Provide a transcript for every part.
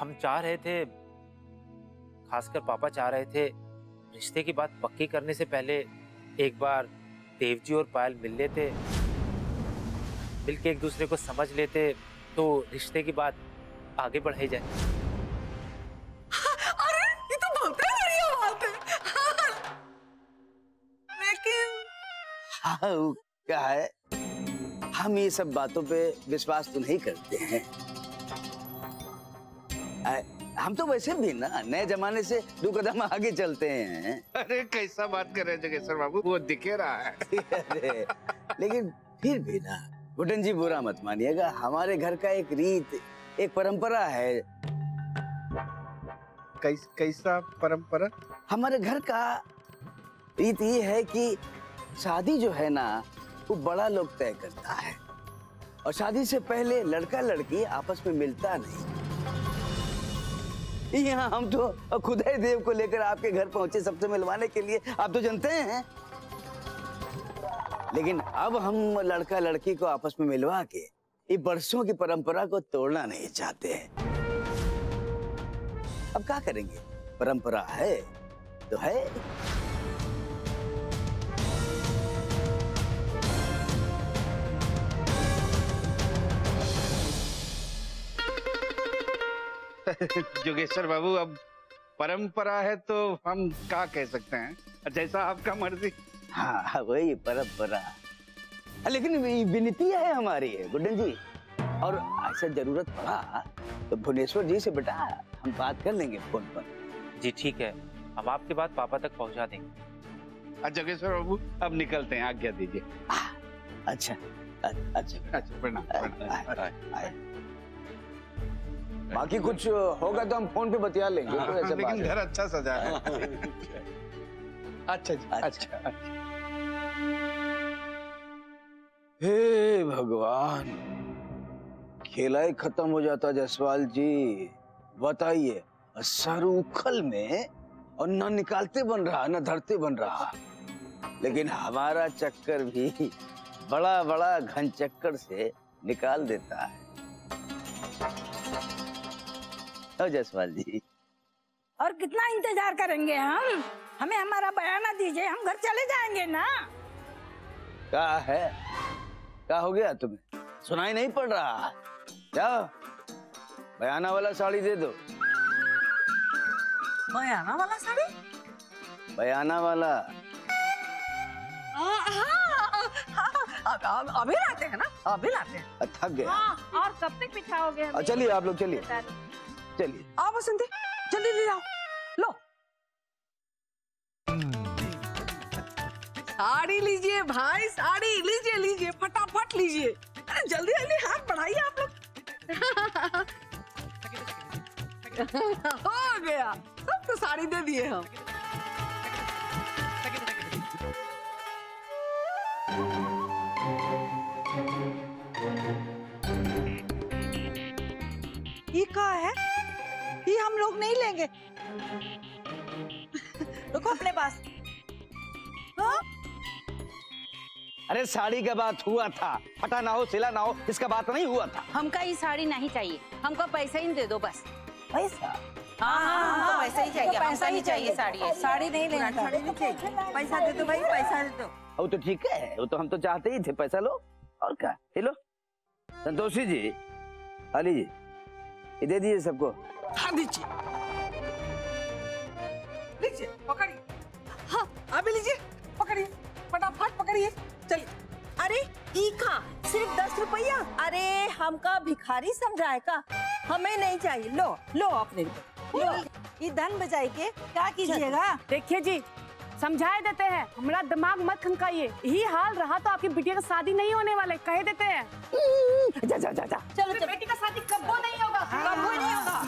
हम चाह रहे थे, खासकर पापा चाह रहे थे, रिश्ते की बात पक्की करने से पहले एक बार देवजी और पायल मिल लेते, मिलके एक दूसरे को समझ लेते, तो रिश्ते की बात आगे बढ़ाई जाए। अरे ये तो बहुत बढ़िया बात है। लेकिन हाँ, क्या है, हम ये सब बातों पे विश्वास तो नहीं करते हैं। हम तो वैसे भी ना नए जमाने से 2 कदम आगे चलते हैं। अरे कैसा बात कर रहे हैं जगेश्वर बाबू, वो दिखे रहा है। अरे लेकिन फिर भी ना गुड्डन जी, बुरा मत मानिएगा, हमारे घर का एक रीत, एक परंपरा है। कैसा परंपरा? हमारे घर का रीत ये है कि शादी जो है ना वो बड़ा लोग तय करता है, और शादी से पहले लड़का लड़की आपस में मिलता नहीं। यहाँ हम तो खुदा ही देव को लेकर आपके घर पहुंचे सबसे मिलवाने के लिए, आप तो जानते हैं। लेकिन अब हम लड़का लड़की को आपस में मिलवा के ये बरसों की परंपरा को तोड़ना नहीं चाहते हैं। अब क्या करेंगे, परंपरा है तो है। जोगेश्वर बाबू, अब परंपरा है तो हम क्या कह सकते हैं, जैसा आपका मर्जी। हाँ वही परंपरा, लेकिन विनती है हमारी गुड्डन जी, और ऐसा जरूरत पड़ा तो भुवनेश्वर जी से बेटा हम बात कर लेंगे फोन पर। जी ठीक है, हम आपकी बात पापा तक पहुंचा देंगे। जोगेश्वर बाबू अब निकलते हैं, आज्ञा दीजिए। अच्छा अच्छा, प्रणाम। बाकी कुछ होगा तो हम फोन पे बतिया लेंगे। तो ऐसा लेकिन घर अच्छा सजा है। अच्छा जी, अच्छा। हे भगवान, खेला ही खत्म हो जाता जायसवाल जी। बताइए, सर उखल में और न निकालते बन रहा न धरते बन रहा, लेकिन हमारा चक्कर भी बड़ा बड़ा घन चक्कर से निकाल देता है। जायसवाल जी, और कितना इंतजार करेंगे हम? हमें हमारा बयाना दीजिए, हम घर चले जाएंगे ना। क्या है, क्या हो गया तुम्हें? सुनाई नहीं पड़ रहा? जाओ बयाना वाला साड़ी दे दो। बयाना वाला साड़ी? बयाना वाला। अभी लाते हैं ना, अभी लाते हैं। थक गया। हाँ, और कब तक बिठाओगे? चलिए आप लोग चलिए चलिए। आओ बसंती, जल्दी ले आओ। लो साड़ी लीजिए भाई, साड़ी लीजिए, लीजिए फटाफट लीजिए। अरे जल्दी जल्दी हाथ बढ़ाइए आप लोग। हो गया, सबको साड़ी दे दिए हम। ये क्या है? ये हम लोग नहीं लेंगे। रुको अपने पास। हाँ? अरे साड़ी का बात हुआ था, फटा ना हो सिला ना हो, इसका बात नहीं हुआ था। हमका ये साड़ी नहीं चाहिए, हमको पैसा ही दे दो बस। पैसा? हाँ हाँ, हमको पैसा ही चाहिए, पैसा ही चाहिए साड़ी। साड़ी नहीं लेना, साड़ी नहीं चाहिए। पैसा दे दो भाई, पैसा दे दो। वो तो ठीक है, वो तो हम तो चाहते ही थे, पैसा लो और क्या। ये लो संतोषी जी, अली जी, ये दे दीजिए सबको। हाँ दीजिए, लीजिए पकड़िए। हाँ अभी लीजिए, पकड़िए फटाफट पकड़िए, चलिए। अरे इका सिर्फ 10 रुपया? अरे हमका भिखारी समझाए का? हमें नहीं चाहिए, लो लो अपने लो। ये धन बचाई के क्या कीजिएगा? देखिए जी, समझाए देते हैं, हमारा दिमाग मत खनकाइए। यही हाल रहा तो आपकी बिटिया का शादी नहीं होने वाले, कह देते हैं। जा जा जा जा। चलो चलो। बेटी का शादी कब्बो नहीं होगा, कब्बो नहीं होगा।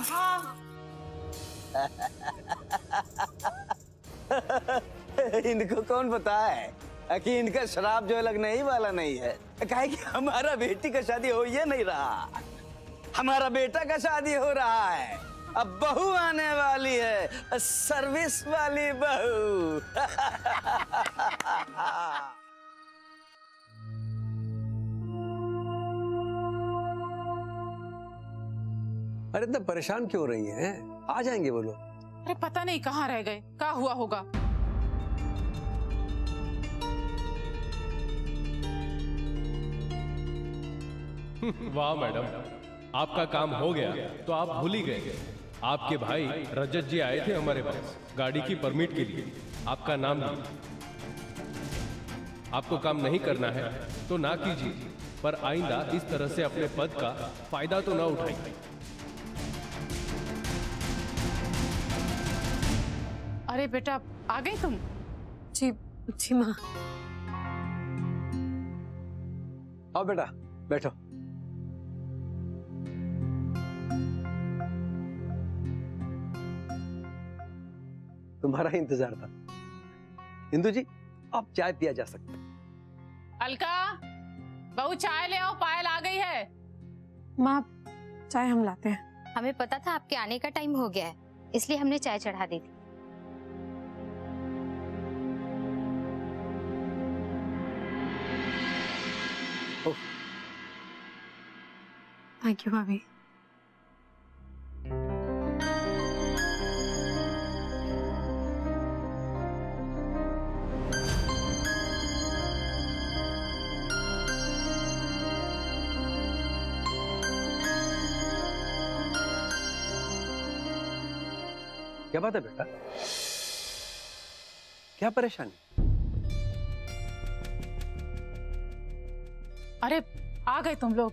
इनको कौन पता है कि इनका शराब जो है लगने ही वाला नहीं है। काहे कि हमारा बेटी का शादी हो ये नहीं रहा, हमारा बेटा का शादी हो रहा है। अब बहू आने वाली है, सर्विस वाली बहू। अरे इतना परेशान क्यों हो रही हैं? आ जाएंगे वो लोग। अरे पता नहीं कहाँ रह गए, क्या हुआ होगा। वाह मैडम, आपका काम हो गया तो आप भूल ही गए। आपके भाई रजत जी आए थे हमारे पास गाड़ी की परमिट के लिए, आपका नाम लिए। आपको काम नहीं करना है तो ना कीजिए, पर आइंदा इस तरह से अपने पद का फायदा तो ना उठाइए। अरे बेटा, आ गई तुम? जी जी माँ। आओ बेटा, बैठो। तुम्हारा ही इंतजार था। इंदु जी, आप चाय पिया जा सकते हैं। अलका, बहू चाय ले आओ, पायल आ गई है। माँ, चाय हम लाते हैं। हमें पता था आपके आने का टाइम हो गया है, इसलिए हमने चाय चढ़ा दी थी। थैंक यू भाभी। क्या बात है बेटा? क्या परेशानी? अरे आ गए तुम लोग।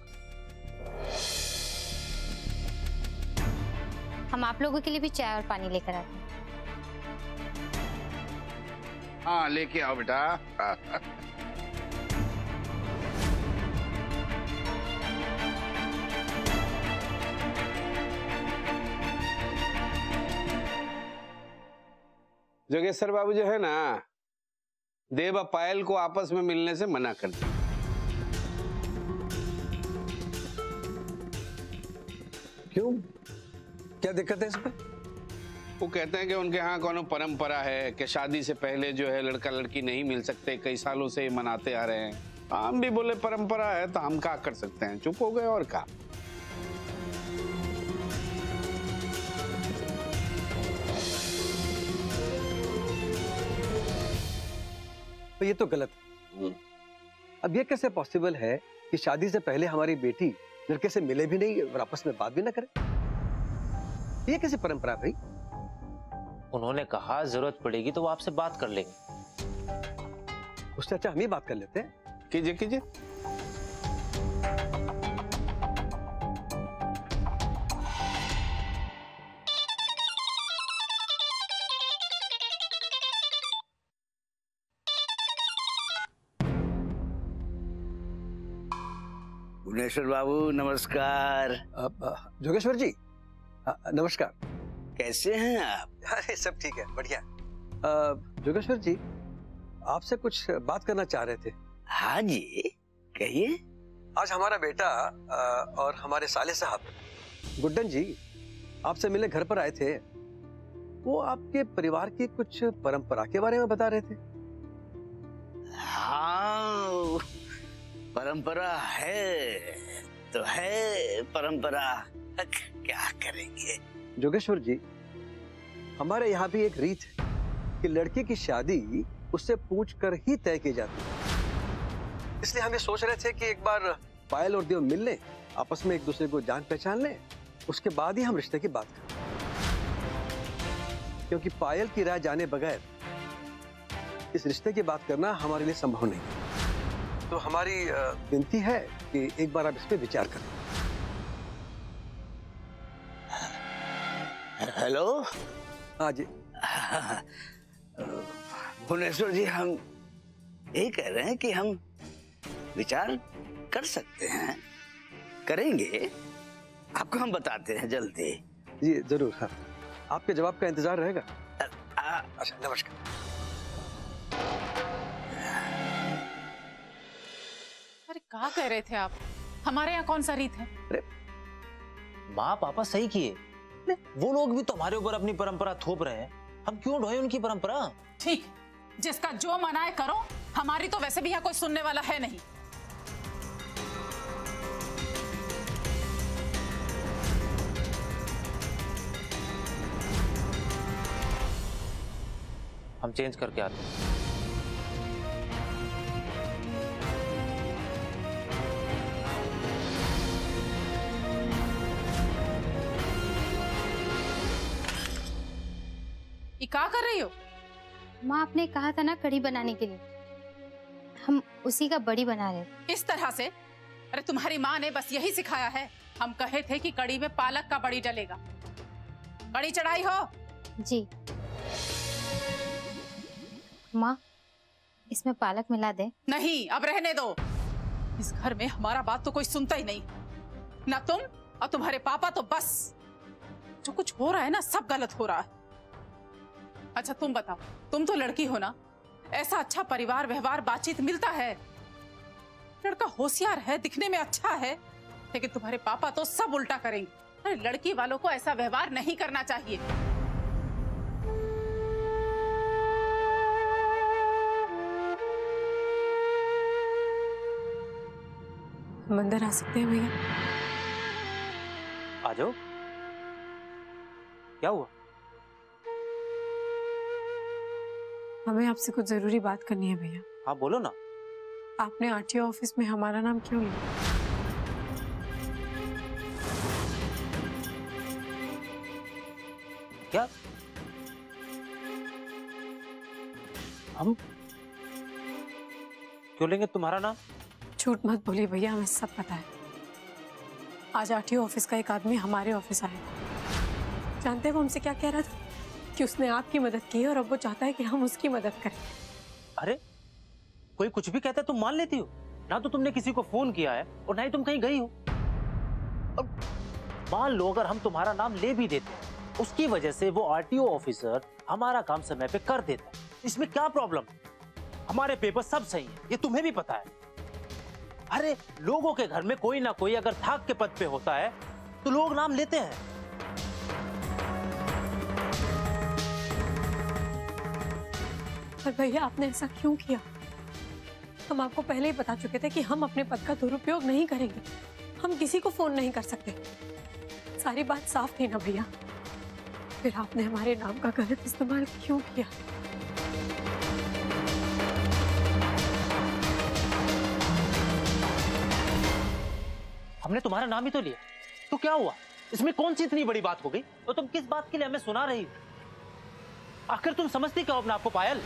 हम आप लोगों के लिए भी चाय और पानी लेकर आते हैं। हाँ, लेके आओ बेटा। जोगेश्वर बाबू जो है ना, देव और पायल को आपस में मिलने से मना कर दिया। क्यों? क्या दिक्कत है इसमें? वो कहते हैं कि उनके यहाँ कोनो परंपरा है कि शादी से पहले जो है लड़का लड़की नहीं मिल सकते, कई सालों से मनाते आ रहे हैं। हम भी बोले परंपरा है तो हम क्या कर सकते हैं, चुप हो गए और क्या। तो ये तो गलत है। अब ये कैसे पॉसिबल है कि शादी से पहले हमारी बेटी लड़के से मिले भी नहीं और आपस में बात भी ना करे? ये कैसी परंपरा भाई? उन्होंने कहा जरूरत पड़ेगी तो वो आपसे बात कर लेंगे। उससे अच्छा हम ही बात कर लेते हैं। कीजिए कीजिए। भुवनेश्वर बाबू नमस्कार। जोगेश्वर जी नमस्कार। कैसे हैं आप? अरे सब ठीक है, बढ़िया। जोगेश्वर जी, आपसे कुछ बात करना चाह रहे थे। हाँ जी, कहिए। आज हमारा बेटा और हमारे साले साहब गुड्डन जी आपसे मिलने घर पर आए थे। वो आपके परिवार की कुछ परंपरा के बारे में बता रहे थे। हाँ, परंपरा है तो है परंपरा, क्या करेंगे। जोगेश्वर जी, हमारे यहाँ भी एक रीत है कि लड़की की शादी उससे पूछ कर ही तय की जाती है। इसलिए हम ये सोच रहे थे कि एक बार पायल और देव मिल लें, आपस में एक दूसरे को जान पहचान लें, उसके बाद ही हम रिश्ते की बात करें। क्योंकि पायल की राय जाने बगैर इस रिश्ते की बात करना हमारे लिए संभव नहीं। तो हमारी विनती है कि एक बार आप इस पे विचार करें। हेलो। हाँ जी। भुवनेश्वर जी, हम यही कह रहे हैं कि हम विचार कर सकते हैं, करेंगे, आपको हम बताते हैं जल्दी। जी जरूर। हाँ, आपके जवाब का इंतजार रहेगा। अच्छा, नमस्कार। अरे क्या कह रहे थे आप? हमारे यहाँ कौन सा रीत है? अरे माँ पापा सही किए, वो लोग भी तो हमारे ऊपर अपनी परंपरा थोप रहे हैं, हम क्यों ढोए उनकी परंपरा? ठीक, जिसका जो मना है करो, हमारी तो वैसे भी यहाँ कोई सुनने वाला है नहीं। हम चेंज करके आते हैं। ये क्या कर रही हो? माँ, आपने कहा था ना कढ़ी बनाने के लिए, हम उसी का बड़ी बना रहे थे। इस तरह से? अरे तुम्हारी माँ ने बस यही सिखाया है। हम कहे थे कि कढ़ी में पालक का बड़ी डलेगा। कढ़ी चढ़ाई हो? जी माँ, इसमें पालक मिला दे। नहीं, अब रहने दो। इस घर में हमारा बात तो कोई सुनता ही नहीं, ना तुम और तुम्हारे पापा। तो बस जो कुछ हो रहा है ना, सब गलत हो रहा है। अच्छा तुम बताओ, तुम तो लड़की हो ना, ऐसा अच्छा परिवार व्यवहार बातचीत मिलता है। लड़का होशियार है, दिखने में अच्छा है, लेकिन तुम्हारे पापा तो सब उल्टा करेंगे। अरे लड़की वालों को ऐसा व्यवहार नहीं करना चाहिए। हम अंदर आ सकते हैं भैया? आ जाओ। क्या हुआ? हमें आपसे कुछ जरूरी बात करनी है भैया। हाँ बोलो ना। आपने आरटीओ ऑफिस में हमारा नाम क्यों लिया? क्या? हम क्यों लेंगे तुम्हारा नाम? झूठ मत बोलिए भैया, हमें सब पता है। आज आरटीओ ऑफिस का एक आदमी हमारे ऑफिस आया। जानते हैं वो हमसे क्या कह रहा था? कि उसने आपकी मदद की है और अब वो चाहता है कि हम उसकी मदद करें। अरे कोई कुछ भी कहता है तुम मान लेती हो? ना तो तुमने किसी को फोन किया है और ना ही तुम कहीं गई हो। और मान लो अगर हम तुम्हारा नाम ले भी देते, उसकी वजह से वो आरटीओ ऑफिसर हमारा काम समय पे कर देता, इसमें क्या प्रॉब्लम? हमारे पेपर सब सही है, ये तुम्हें भी पता है। अरे लोगों के घर में कोई ना कोई अगर थाक के पद पे होता है तो लोग नाम लेते हैं। पर भैया आपने ऐसा क्यों किया? हम आपको पहले ही बता चुके थे कि हम अपने पद का दुरुपयोग नहीं करेंगे। हम किसी को फोन नहीं कर सकते। सारी बात साफ थी ना भैया? फिर आपने हमारे नाम का गलत इस्तेमाल क्यों किया? हमने तुम्हारा नाम ही तो लिया, तो क्या हुआ? इसमें कौन सी इतनी बड़ी बात हो गई? तो तुम किस बात के लिए हमें सुना रही हो? आखिर तुम समझती क्या हो अपने आप को पायल?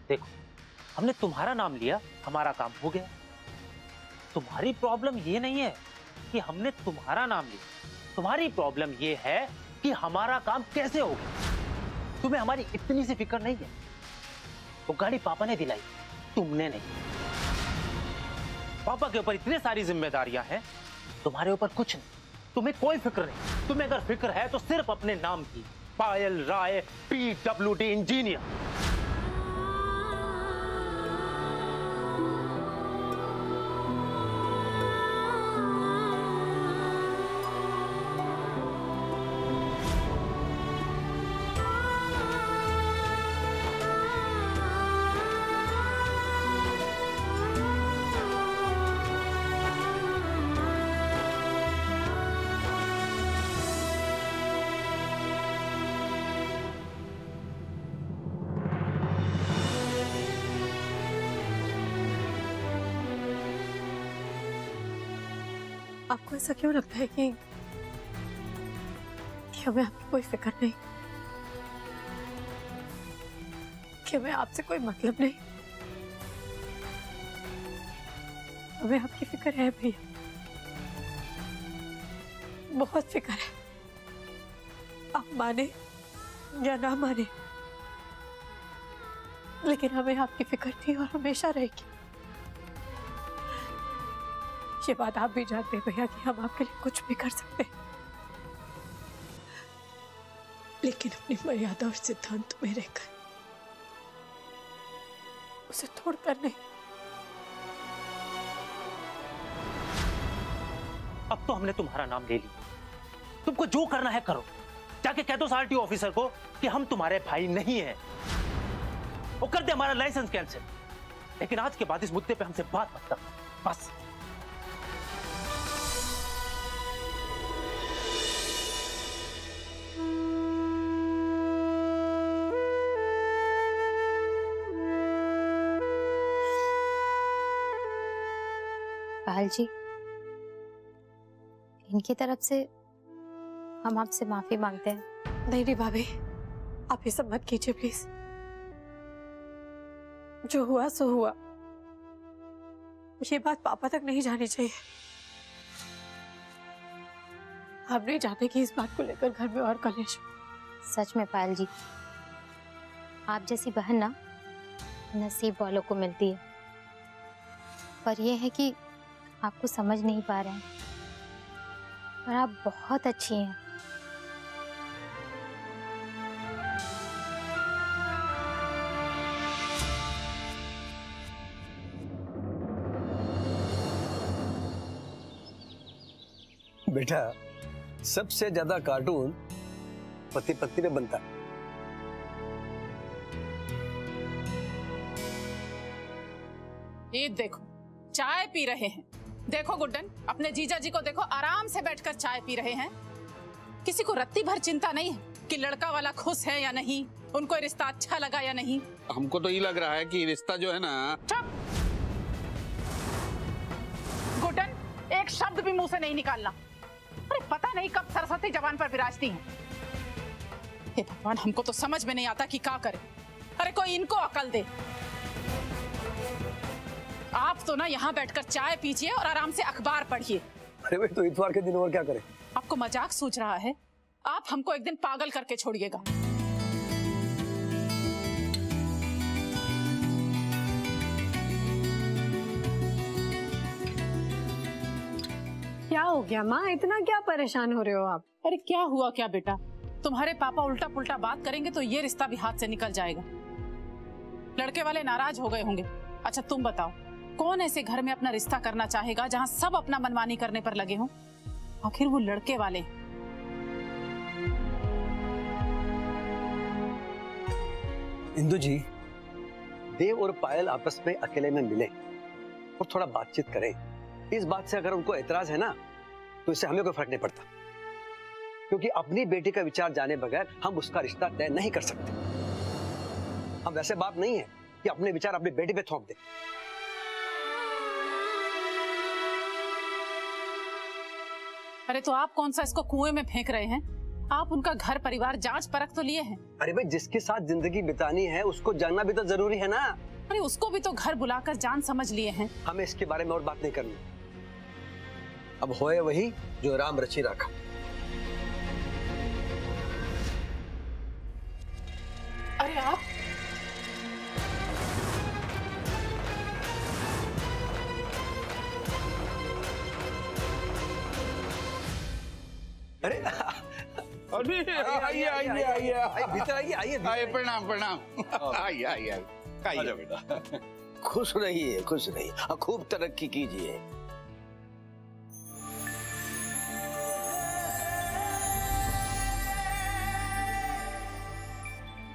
देखो, हमने तुम्हारा नाम लिया, हमारा काम हो गया। तुम्हारी प्रॉब्लम ये नहीं है कि हमने तुम्हारा नाम लिया, तुम्हारी प्रॉब्लम ये है कि हमारा काम कैसे हो गया। तुम्हें हमारी इतनी सी फिक्र नहीं है। वो गाड़ी पापा ने दिलाई, तुमने नहीं। पापा के ऊपर इतनी सारी जिम्मेदारियां हैं, तुम्हारे ऊपर कुछ नहीं। तुम्हें कोई फिक्र नहीं। तुम्हें अगर फिक्र है तो सिर्फ अपने नाम की, पायल राय PWD इंजीनियर। आपको ऐसा क्यों लगता है कि हमें आपकी कोई फिक्र नहीं, कि हमें आपसे कोई मतलब नहीं? हमें आपकी फिक्र है भैया, बहुत फिक्र है। आप माने या ना माने, लेकिन हमें आपकी फिक्र थी और हमेशा रहेगी। ये बात आप भी जानते हैं भैया कि हम आपके लिए कुछ भी कर सकते हैं, लेकिन अपनी मर्यादा और सिद्धांत में रहकर, उसे तोड़कर नहीं। अब तो हमने तुम्हारा नाम ले लिया, तुमको जो करना है करो। जाके कह दो आरटीओ ऑफिसर को कि हम तुम्हारे भाई नहीं हैं, वो कर दे हमारा लाइसेंस कैंसिल। लेकिन आज के बाद इस मुद्दे पे हमसे बात मत कर, बस। पायल जी, इनकी तरफ से हम आपसे माफी मांगते हैं। नहीं भाभी, आप ये सब मत कीजिए प्लीज। जो हुआ सो हुआ, ये बात पापा तक नहीं जानी चाहिए। आप नहीं चाहते कि इस बात को लेकर घर में और कलेश। सच में पायल जी, आप जैसी बहन ना नसीब वालों को मिलती है, पर यह है कि आपको समझ नहीं पा रहे हैं, पर आप बहुत अच्छी हैं। बेटा, सबसे ज्यादा कार्टून पति पत्नी में बनता है। ये देखो चाय पी रहे हैं। देखो गुड्डन, अपने जीजा जी को देखो, आराम से बैठकर चाय पी रहे हैं। किसी को रत्ती भर चिंता नहीं है कि लड़का वाला खुश है या नहीं, उनको रिश्ता अच्छा लगा या नहीं। हमको तो ये लग रहा है कि रिश्ता जो है ना। चुप! गुड्डन, एक शब्द भी मुंह से नहीं निकालना। अरे पता नहीं कब सरस्वती जबान पर विराजती हैं। हे भगवान, हमको तो समझ में नहीं आता कि क्या करे। अरे कोई इनको अकल दे। आप तो ना यहाँ बैठकर चाय पीजिए और आराम से अखबार पढ़िए। अरे भाई, तो इतवार के दिन और क्या करें? आपको मजाक सूझ रहा है? आप हमको एक दिन पागल करके छोड़िएगा। क्या हो गया माँ, इतना क्या परेशान हो रहे हो आप? अरे क्या हुआ क्या बेटा, तुम्हारे पापा उल्टा पुल्टा बात करेंगे तो ये रिश्ता भी हाथ से निकल जाएगा। लड़के वाले नाराज हो गए होंगे। अच्छा तुम बताओ, कौन ऐसे घर में अपना रिश्ता करना चाहेगा जहां सब अपना मनमानी करने पर लगे हों? आखिर वो लड़के वाले। इंदु जी, देव और पायल आपस में अकेले में मिले और थोड़ा बातचीत करें। इस बात से अगर उनको एतराज है ना, तो इससे हमें कोई फर्क नहीं पड़ता, क्योंकि अपनी बेटी का विचार जाने बगैर हम उसका रिश्ता तय नहीं कर सकते। हम वैसे बात नहीं है कि अपने विचार अपनी बेटी पे थोप दें। अरे तो आप कौन सा इसको कुएं में फेंक रहे हैं? आप उनका घर परिवार जांच परख तो लिए हैं। अरे भाई, जिसके साथ जिंदगी बितानी है उसको जानना भी तो जरूरी है ना। अरे उसको भी तो घर बुलाकर जान समझ लिए हैं। हमें इसके बारे में और बात नहीं करनी। अब होए वही जो राम रची रखा। अरे आप अरे आइए आइए आइए भीतर आइए आइए। प्रणाम प्रणाम। आइए आइए आइए बेटा। खुश रहिए, खुश रहिए, खूब तरक्की कीजिए।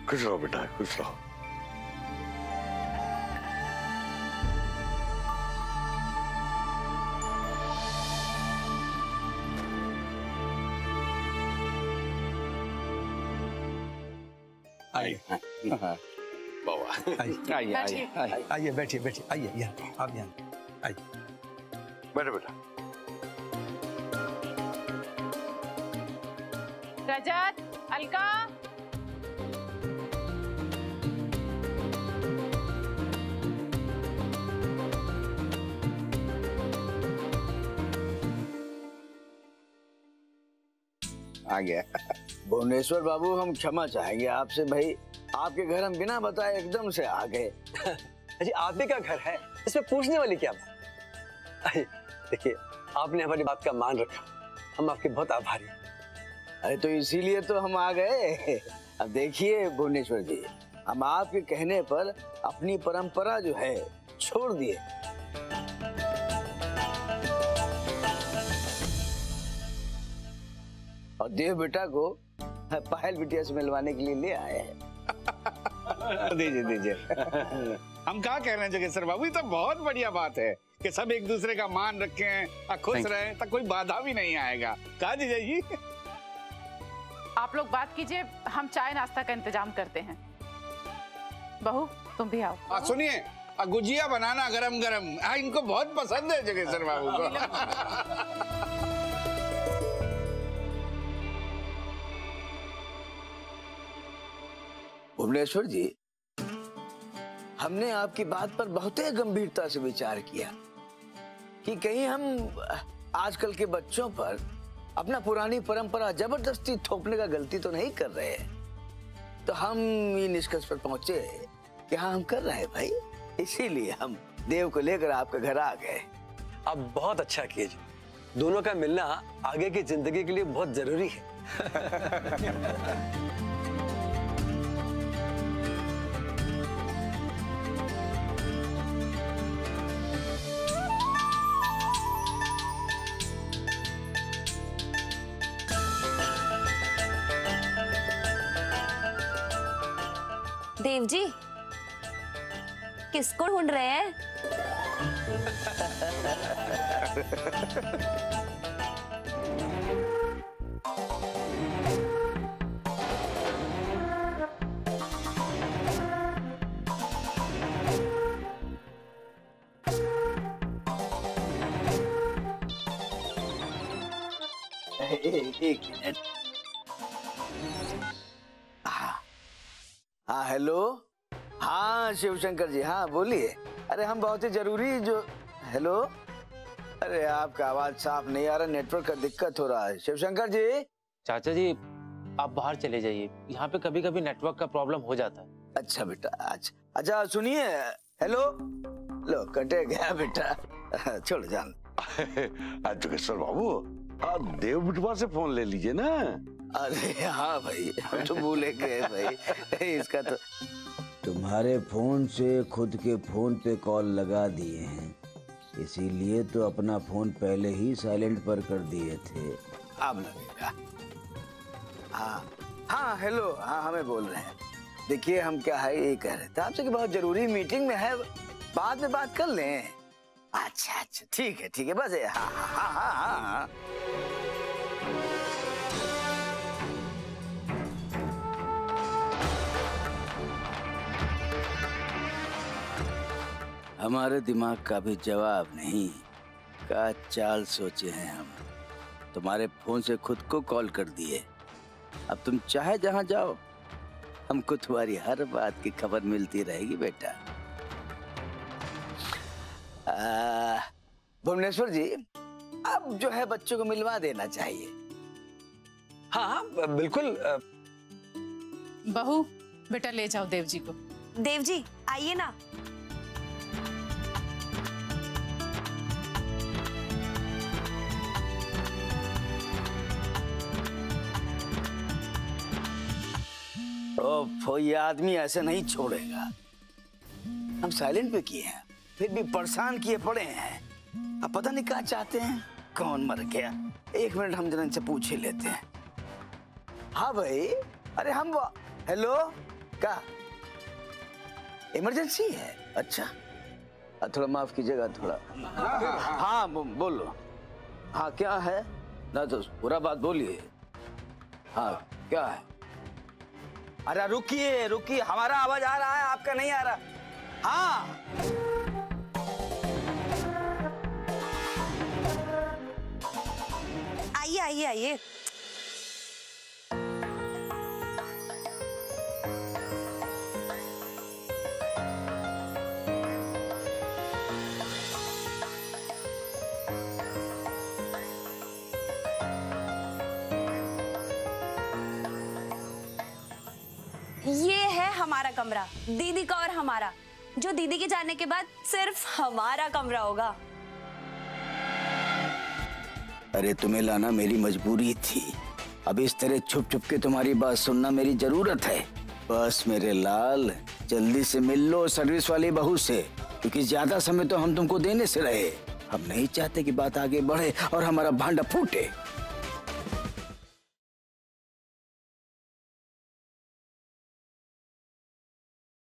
खुश रहो बेटा, खुश रहो। आइए आइए आइए आइए, बैठिए बैठिए, आइए यहाँ, आप यहाँ आइए, बैठो बेटा। रजत, अलका, आ गया। भुवनेश्वर बाबू, हम क्षमा चाहेंगे आपसे भाई, आपके घर हम बिना बताए एकदम से आ गए। अजी आप ही का घर है, इसमें पूछने वाली क्या बात? देखिए, आपने हमारी बात का मान रखा, हम आपके बहुत आभारी हैं। अरे तो इसीलिए तो हम आ गए। अब देखिए भुवनेश्वर जी, हम आपके कहने पर अपनी परंपरा जो है छोड़ दिए। और देव बेटा को पायल बिटिया से मिलवाने के लिए ले आए हैं। दीजिए दीजिए। हम क्या कह रहे हैं जगेश्वर बाबू, ये तो बहुत बढ़िया बात है कि सब एक दूसरे का मान रखें, खुश रहें, तो कोई बाधा भी नहीं आएगा। कहा जीजा जी? आप लोग बात कीजिए, हम चाय नाश्ता का इंतजाम करते हैं। बहू तुम भी आओ। सुनिए, और गुजिया बनाना गरम गरम। इनको बहुत पसंद है जगेश्वर बाबू को। भुवनेश्वर जी, हमने आपकी बात पर बहुत ही गंभीरता से विचार किया कि कहीं हम आजकल के बच्चों पर अपना पुरानी परंपरा जबरदस्ती थोपने का गलती तो नहीं कर रहे हैं। तो हम ये निष्कर्ष पर पहुंचे कि हाँ, हम कर रहे हैं भाई। इसीलिए हम देव को लेकर आपके घर आ गए। आप बहुत अच्छा किए जी। दोनों का मिलना आगे की जिंदगी के लिए बहुत जरूरी है। देव जी, किसको ढूंढ रहे हैं? एक मिनट। हाँ, हेलो। हाँ शिवशंकर जी, हाँ बोलिए। अरे हम बहुत ही जरूरी जो। हेलो। अरे आपका आवाज साफ नहीं आ रहा, नेटवर्क का दिक्कत हो रहा है। शिवशंकर जी। चाचा जी, आप बाहर चले जाइए, यहाँ पे कभी कभी नेटवर्क का प्रॉब्लम हो जाता है। अच्छा बेटा, अच्छा सुनिए। हेलो। लो, कटे गया बेटा। छोड़ जान। जोगेश्वर बाबू, आप देव बिटवा से फोन ले लीजिए ना। अरे हाँ भाई, हम तो भूले गए भाई। इसका तो तुम्हारे फोन से खुद के फोन पे कॉल लगा दिए हैं, इसीलिए तो अपना फोन पहले ही साइलेंट पर कर दिए थे। अब लगेगा। हाँ हेलो। हाँ, हमें बोल रहे हैं। देखिए, हम क्या है ये कह रहे थे आपसे कि बहुत जरूरी मीटिंग में है, बाद में बात कर लें। अच्छा, ठीक है बस। हाँ। हमारे दिमाग का भी जवाब नहीं का चाल सोचे हैं हम। तुम्हारे फोन से खुद को कॉल कर दिए। अब तुम चाहे जहां जाओ, हमको तुम्हारी हर बात की खबर मिलती रहेगी बेटा। भुवनेश्वर जी, अब जो है बच्चों को मिलवा देना चाहिए। हाँ बिल्कुल। बहू, बेटा ले जाओ देव जी को। देव जी आइए ना। ये आदमी ऐसे नहीं छोड़ेगा। हम साइलेंट पे किए हैं, फिर भी परेशान किए पड़े हैं। अब पता नहीं क्या चाहते हैं, कौन मर गया। एक मिनट, हम जरा इनसे पूछ ही लेते हैं। हाँ भाई, अरे हम हेलो, क्या इमरजेंसी है? अच्छा, थोड़ा माफ कीजिएगा, थोड़ा। हाँ बोलो। हाँ क्या है ना, तो पूरा बात बोलिए। हाँ क्या है? अरे रुकिए, हमारा आवाज आ रहा है, आपका नहीं आ रहा। हाँ आइए। ये है हमारा कमरा, दीदी का और हमारा, जो दीदी के जाने के बाद सिर्फ हमारा कमरा होगा। अरे तुम्हें लाना मेरी मजबूरी थी। अब इस तरह छुप छुप के तुम्हारी बात सुनना मेरी जरूरत है। बस मेरे लाल, जल्दी से मिल लो सर्विस वाली बहू से, क्योंकि ज्यादा समय तो हम तुमको देने से रहे। हम नहीं चाहते कि बात आगे बढ़े और हमारा भांडा फूटे।